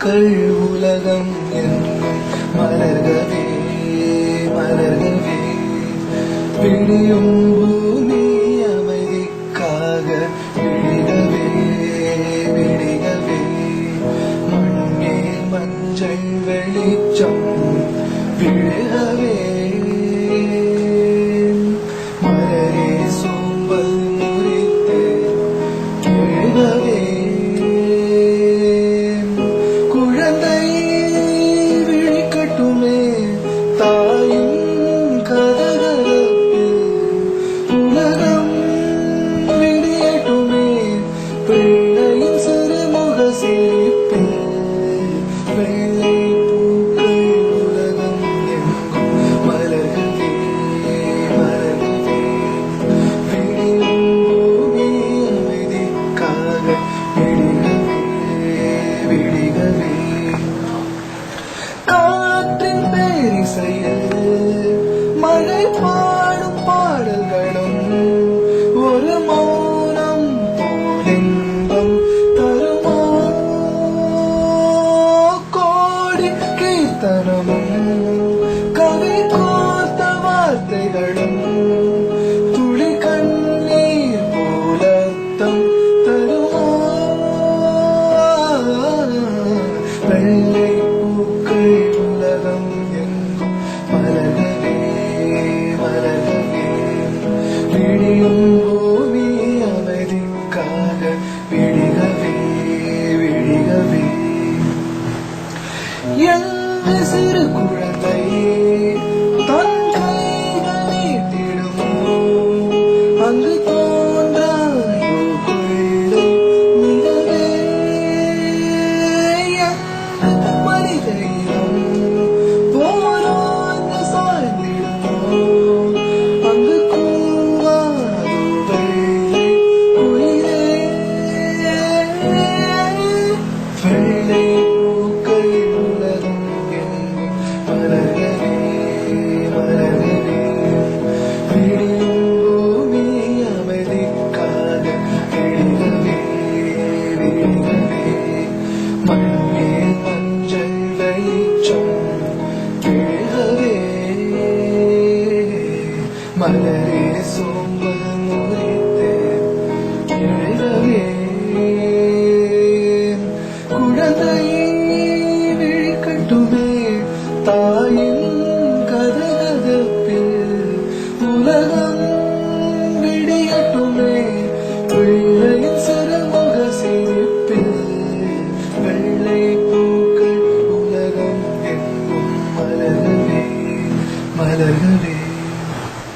பூக்கள் உலகம் எங்கும் மலர்கவே மலர்கவே விடியும் பூமி அமைதிக்காக விடிகவே விடிகவே மண்ணில் மஞ்சள் வெளிச்சம் விழுகவே மலரே சோம்பல் முறித்து எழுகவே குழந்தை விழிக்கட்டுமே தாயின் கதகதப்பில் உலகம் விடியட்டுமே பிள்ளையின் சிறுமுக சிரிப்பில் வெள்ளை பூக்கள் உலகம் எங்கும் மலர்கவே மலர்கவே விடியும் பூமி அமைதிக்காக விடிகவே விடிகவே காற்றின் பேரிசையில் மழை பாடும் பாடல்களும் ஒரு மௌனம் போல் இன்பம் தருமோ கோடி கீர்த்தனமும் கவி கோர்த்த வார்த்தைகளும் துளி கண்ணீர் போலத்தம் தருமோ வெள்ளை பூக்கள் உலகம் எங்கும் மலர்கவே மலர்கவே விடியும் பூமி அமைதிக்காக விடிகவே விடிகவே எந்த சிறு குழந்தை தன் கைகள் நீட்டிடுமோ அங்கு தோன்றாயோ கொள்ளை நிலவே எந்த மனிதையும் போராந்த சாய்ந்திடுமோ அங்கு கூவாதோ வெள்ளை உயிரே வெள்ளை பூக்கள் உலகம் எங்கும் மலர்கவே மலர்கவே விடியும் பூமி அமைதிக்காக விடிகவே விடிகவே மண்ணில் மஞ்சள் வெளிச்சம் விழுகவே மலரே சோம்பல்